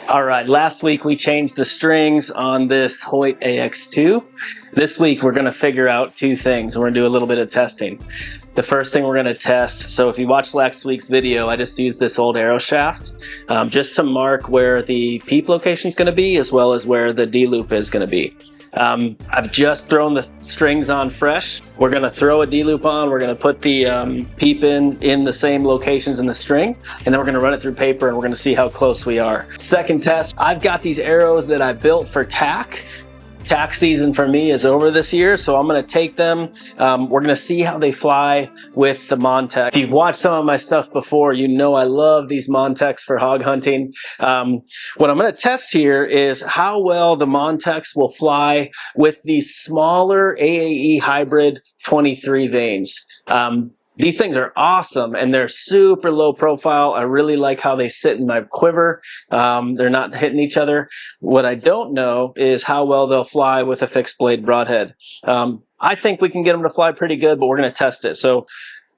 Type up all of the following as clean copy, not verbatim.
All right, last week we changed the strings on this Hoyt AX2. This week we're going to figure out two things. We're going to do a little bit of testing. The first thing we're going to test, so if you watched last week's video, I just used this old arrow shaft just to mark where the peep location is going to be, as well as where the D-loop is going to be. I've just thrown the strings on fresh. We're going to throw a D-loop on, we're going to put the peep in the same locations in the string, and then we're going to run it through paper and we're going to see how close we are. Second test, I've got these arrows that I built for tack. Tack season for me is over this year, so I'm going to take them. We're going to see how they fly with the Montec. If you've watched some of my stuff before, you know I love these Montecs for hog hunting. What I'm going to test here is how well the Montecs will fly with these smaller AAE Hybrid 23 vanes. These things are awesome and they're super low profile. I really like how they sit in my quiver. They're not hitting each other. What I don't know is how well they'll fly with a fixed blade broadhead. I think we can get them to fly pretty good, but we're going to test it. So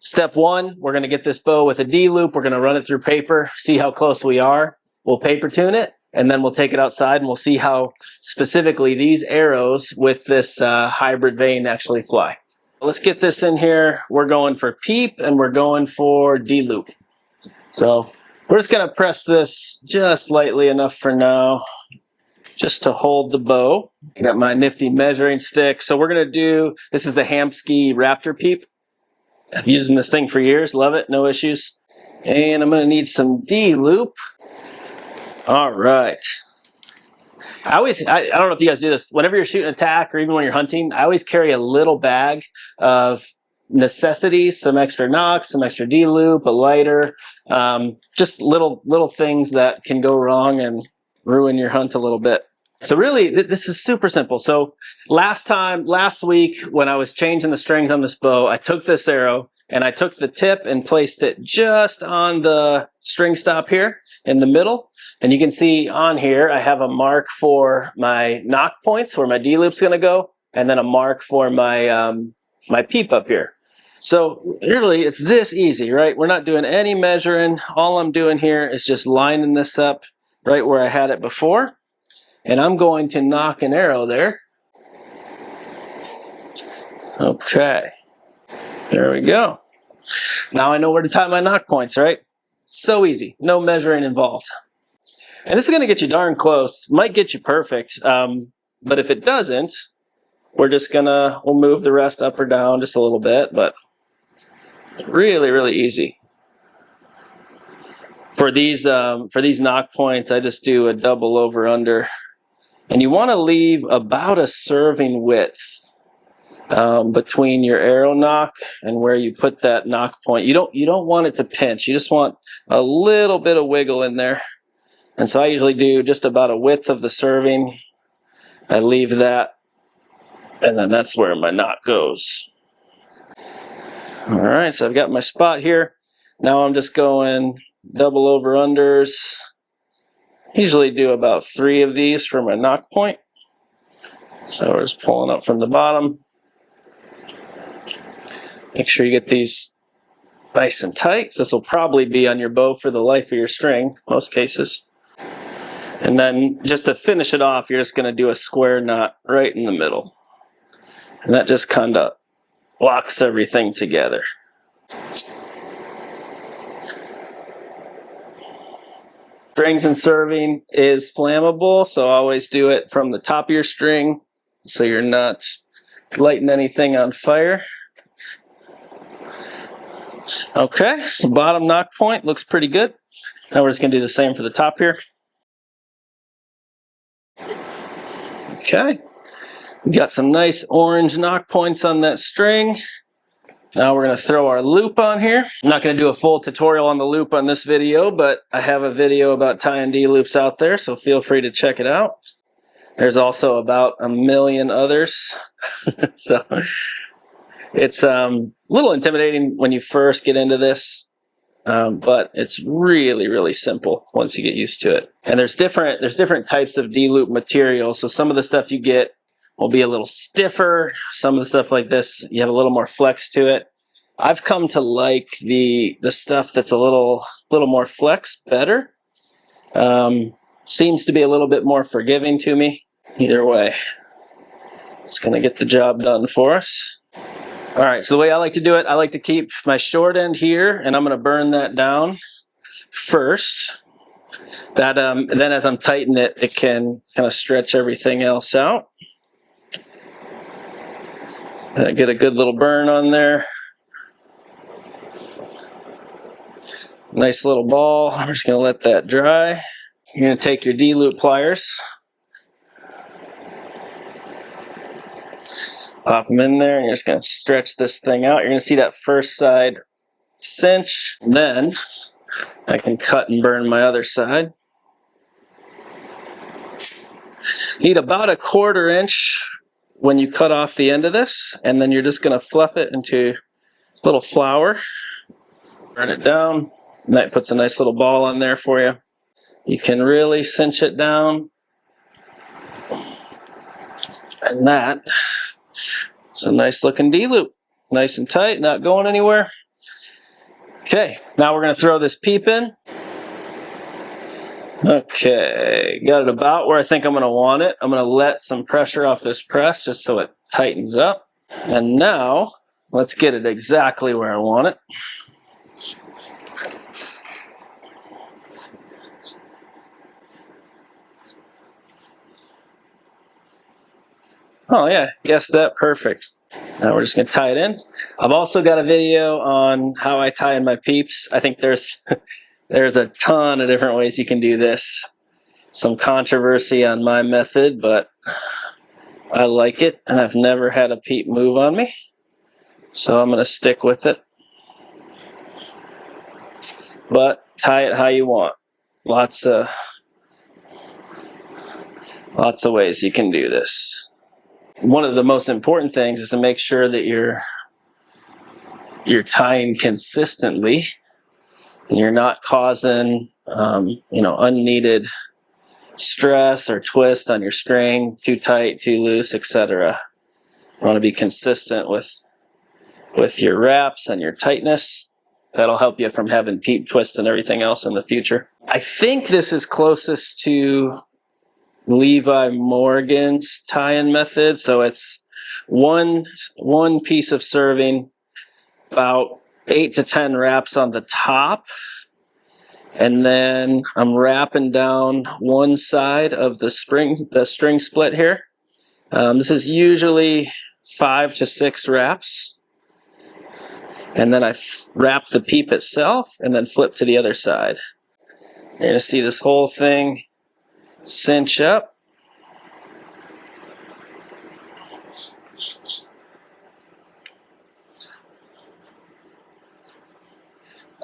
step one, we're going to get this bow with a D loop. We're going to run it through paper, see how close we are. We'll paper tune it, and then we'll take it outside and we'll see how specifically these arrows with this hybrid vane actually fly. Let's get this in here. We're going for peep and we're going for D-loop. So we're just going to press this just lightly enough for now, just to hold the bow. I got my nifty measuring stick. So we're going to do, this is the Hamsky Raptor peep. I've been using this thing for years. Love it. No issues. And I'm going to need some D-loop. All right. I don't know if you guys do this, whenever you're shooting a tack or even when you're hunting, I always carry a little bag of necessities, some extra nocks, some extra D-loop, a lighter, just little things that can go wrong and ruin your hunt a little bit. So really, this is super simple. So last week, when I was changing the strings on this bow, I took this arrow and I took the tip and placed it just on the string stop here in the middle. And you can see on here, I have a mark for my knock points where my D-loop's going to go, and then a mark for my, my peep up here. So really, it's this easy, right? We're not doing any measuring. All I'm doing here is just lining this up right where I had it before. And I'm going to knock an arrow there. Okay. There we go. Now I know where to tie my knock points, right? So easy. No measuring involved. And this is going to get you darn close. Might get you perfect. But if it doesn't, we'll move the rest up or down just a little bit, but really, really easy. For these knock points, I just do a double over under. And you want to leave about a serving width between your arrow knock and where you put that knock point. You don't want it to pinch. You just want a little bit of wiggle in there. And so I usually do just about a width of the serving. I leave that, and then that's where my knock goes. All right, so I've got my spot here. Now I'm just going double over unders. Usually do about 3 of these for my knock point. So we're just pulling up from the bottom. Make sure you get these nice and tight, because this will probably be on your bow for the life of your string, most cases. And then just to finish it off, you're just going to do a square knot right in the middle. And that just kind of locks everything together. Strings and serving is flammable, so always do it from the top of your string so you're not lighting anything on fire. Okay, so bottom knock point looks pretty good. Now we're just going to do the same for the top here. Okay, we got some nice orange knock points on that string. Now we're going to throw our loop on here. I'm not going to do a full tutorial on the loop on this video, but I have a video about tying D-loops out there, so feel free to check it out. There's also about a million others. So it's a little intimidating when you first get into this, but it's really, really simple once you get used to it. And there's different types of D-loop material, so some of the stuff you get will be a little stiffer. Some of the stuff like this, you have a little more flex to it. I've come to like the stuff that's a little more flex better. seems to be a little bit more forgiving to me. Either way, it's going to get the job done for us. All right, so the way I like to do it, I like to keep my short end here, and I'm going to burn that down first. That then as I'm tightening it, it can kind of stretch everything else out. Get a good little burn on there. Nice little ball. I'm just going to let that dry. You're going to take your D-loop pliers, pop them in there, and you're just going to stretch this thing out. You're going to see that first side cinch. Then I can cut and burn my other side. Need about a 1/4 inch when you cut off the end of this, and then you're just going to fluff it into a little flour. Burn it down, and that puts a nice little ball on there for you. You can really cinch it down, and that is a nice looking D-loop. Nice and tight, not going anywhere. Okay, now we're going to throw this peep in. Okay, got it about where I think I'm going to want it. I'm going to let some pressure off this press just so it tightens up. And now, let's get it exactly where I want it. Oh yeah, guessed that, perfect. Now we're just going to tie it in. I've also got a video on how I tie in my peeps. I think there's a ton of different ways you can do this. Some controversy on my method, but I like it, and I've never had a peep move on me. So I'm going to stick with it. But tie it how you want. Lots of ways you can do this. One of the most important things is to make sure that you're tying consistently, and you're not causing unneeded stress or twist on your string, too tight, too loose, etc. You want to be consistent with your wraps and your tightness. That'll help you from having peep, twist, and everything else in the future. I think this is closest to Levi Morgan's tie-in method. So it's one piece of serving, about 8 to 10 wraps on the top, and then I'm wrapping down one side of the string split here. This is usually 5 to 6 wraps, and then I wrap the peep itself and then flip to the other side. You're going to see this whole thing cinch up.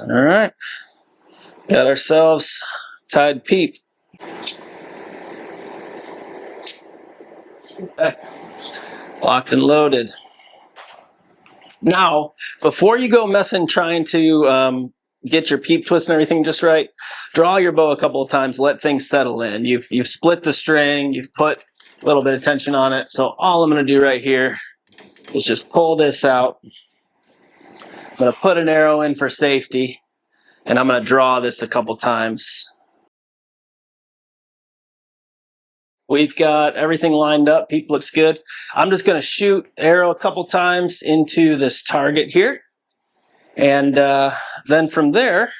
All right, got ourselves tied peep. Okay. Locked and loaded. Now, before you go messing trying to get your peep twist and everything just right, draw your bow a couple of times, let things settle in. You've split the string, you've put a little bit of tension on it. So all I'm going to do right here is just pull this out. I'm going to put an arrow in for safety, and I'm going to draw this a couple times. We've got everything lined up. Peep looks good. I'm just going to shoot arrow a couple times into this target here. And then from there,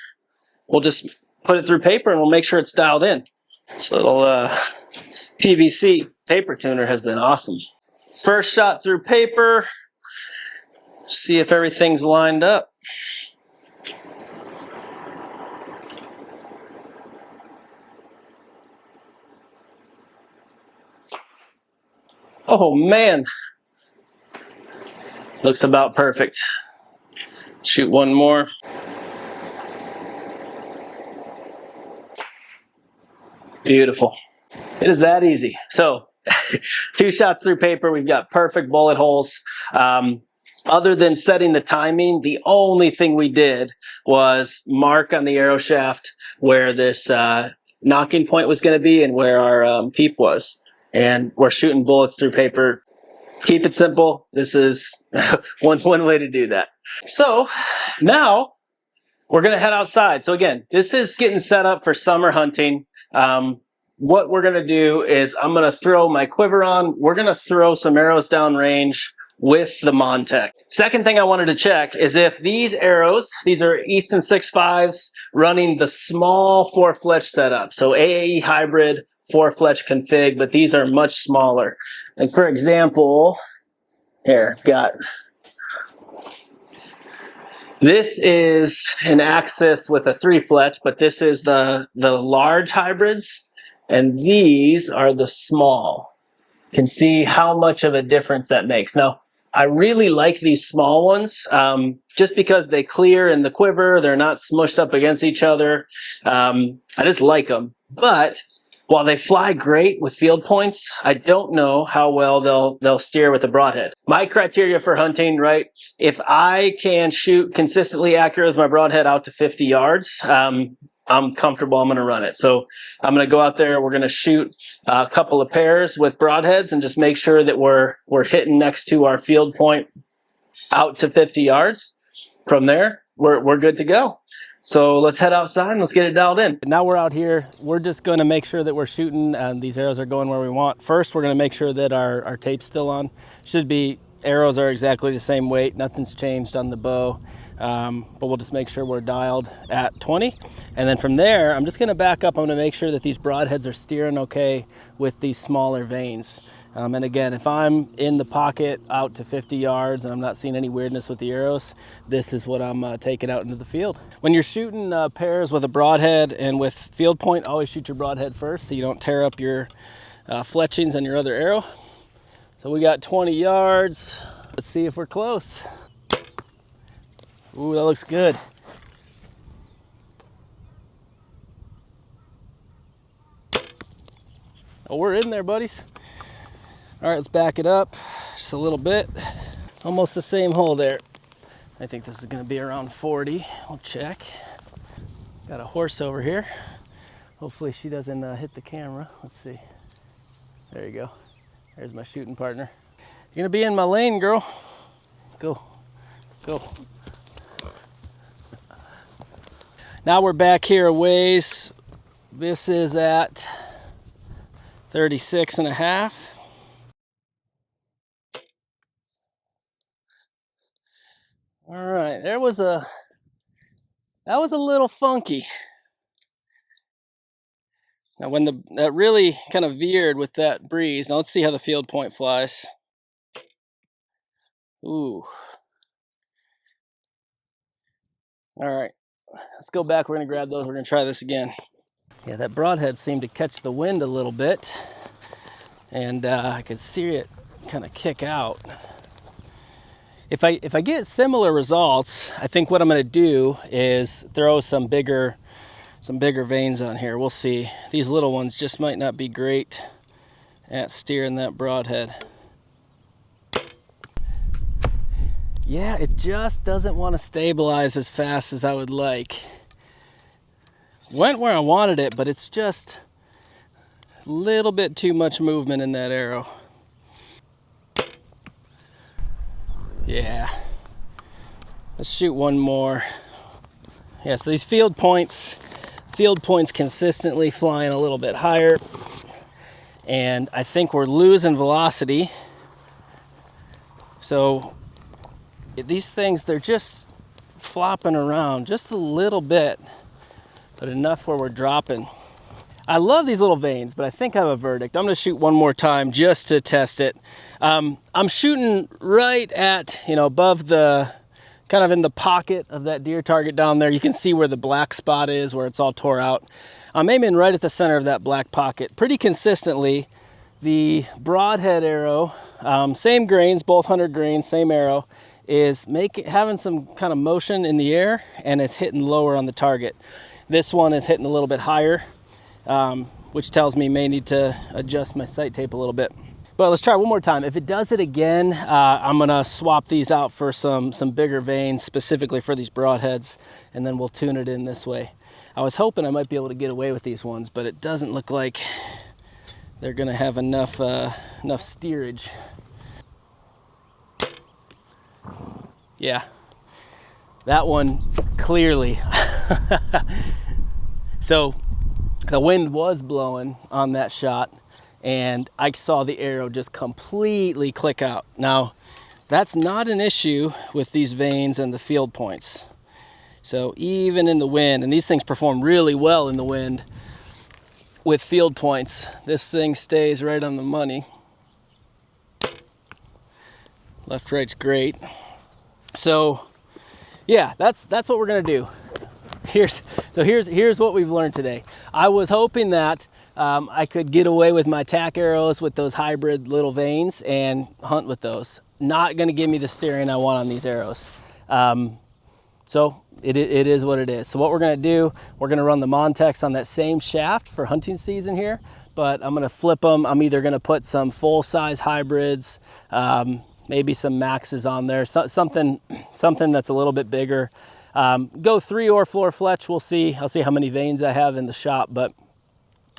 we'll just put it through paper and we'll make sure it's dialed in. This little PVC paper tuner has been awesome. First shot through paper. See if everything's lined up. Oh man, looks about perfect. Shoot one more. Beautiful. It is that easy. So 2 shots through paper, we've got perfect bullet holes. Other than setting the timing, the only thing we did was mark on the arrow shaft where this knocking point was going to be and where our peep was. And we're shooting bullets through paper. Keep it simple. This is one way to do that. So now we're going to head outside. So again, this is getting set up for summer hunting. what we're going to do is I'm going to throw my quiver on. We're going to throw some arrows downrange with the Montec. Second thing I wanted to check is if these arrows, these are Easton 6.5s running the small 4-fletch setup. So AAE Hybrid 4-fletch config, but these are much smaller. Like for example, here, this is an Axis with a 3-fletch, but this is the large hybrids, and these are the small. You can see how much of a difference that makes. Now, I really like these small ones, just because they clear in the quiver, they're not smushed up against each other. I just like them. But while they fly great with field points, I don't know how well they'll steer with the broadhead. My criteria for hunting, right? If I can shoot consistently accurate with my broadhead out to 50 yards, I'm comfortable, I'm going to run it. So I'm going to go out there, we're going to shoot a couple of pairs with broadheads and just make sure that we're hitting next to our field point out to 50 yards. From there, we're good to go. So let's head outside and let's get it dialed in. Now we're out here. We're just going to make sure that we're shooting and these arrows are going where we want. First, we're going to make sure that our tape's still on. Should be, arrows are exactly the same weight. Nothing's changed on the bow. But we'll just make sure we're dialed at 20. And then from there, I'm just going to back up. I'm going to make sure that these broadheads are steering okay with these smaller vanes. And again, if I'm in the pocket out to 50 yards and I'm not seeing any weirdness with the arrows, this is what I'm taking out into the field. When you're shooting pairs with a broadhead and with field point, always shoot your broadhead first so you don't tear up your fletchings on your other arrow. So we got 20 yards. Let's see if we're close. Ooh, that looks good. Oh, we're in there, buddies. All right, let's back it up just a little bit. Almost the same hole there. I think this is gonna be around 40. We'll check. Got a horse over here. Hopefully she doesn't hit the camera. Let's see. There you go. There's my shooting partner. You're gonna be in my lane, girl. Go, go. Now we're back here a ways. This is at 36 and a half. All right, that was a little funky. Now when that really kind of veered with that breeze, now let's see how the field point flies. Ooh. All right, let's go back. We're gonna grab those. We're gonna try this again. Yeah, that broadhead seemed to catch the wind a little bit, and I could see it kind of kick out. If I get similar results, I think what I'm gonna do is throw some bigger vanes on here. We'll see. These little ones just might not be great at steering that broadhead. Yeah, it just doesn't want to stabilize as fast as I would like. Went where I wanted it, but it's just a little bit too much movement in that arrow. Yeah. Let's shoot one more. Yeah, so these field points consistently flying a little bit higher. And I think we're losing velocity. So these things, they're just flopping around just a little bit, but enough where we're dropping. I love these little vanes, but I think I have a verdict. I'm gonna shoot one more time just to test it. I'm shooting right at, above the, kind of in the pocket of that deer target down there. You can see where the black spot is, where it's all tore out. I'm aiming right at the center of that black pocket. Pretty consistently, the broadhead arrow, same grains, both 100 grains, same arrow, is having some kind of motion in the air, and it's hitting lower on the target. This one is hitting a little bit higher, which tells me may need to adjust my sight tape a little bit. But let's try one more time. If it does it again, I'm gonna swap these out for some bigger vanes specifically for these broadheads, and then we'll tune it in this way. I was hoping I might be able to get away with these ones, but it doesn't look like they're gonna have enough steerage. Yeah, that one clearly. So the wind was blowing on that shot, and I saw the arrow just completely click out. Now, that's not an issue with these vanes and the field points. So even in the wind, and these things perform really well in the wind with field points, this thing stays right on the money. Left, right's great. So yeah, that's what we're gonna do. Here's what we've learned today. I was hoping that I could get away with my tack arrows with those hybrid little vanes and hunt with those. Not gonna give me the steering I want on these arrows. So it is what it is. So what we're gonna do, we're gonna run the Montex on that same shaft for hunting season here, but I'm gonna flip them. I'm either gonna put some full-size hybrids, maybe some maxes on there, something that's a little bit bigger. Go 3 or 4 fletch, we'll see. I'll see how many vanes I have in the shop, but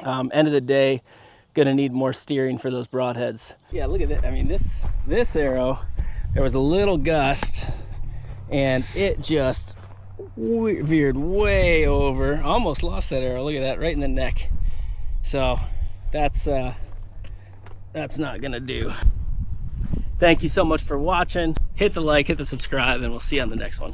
end of the day, gonna need more steering for those broadheads. Yeah, look at that. I mean, this arrow, there was a little gust and it just veered way over. Almost lost that arrow. Look at that, right in the neck. So that's not gonna do. Thank you so much for watching. Hit the like, hit the subscribe, and we'll see you on the next one.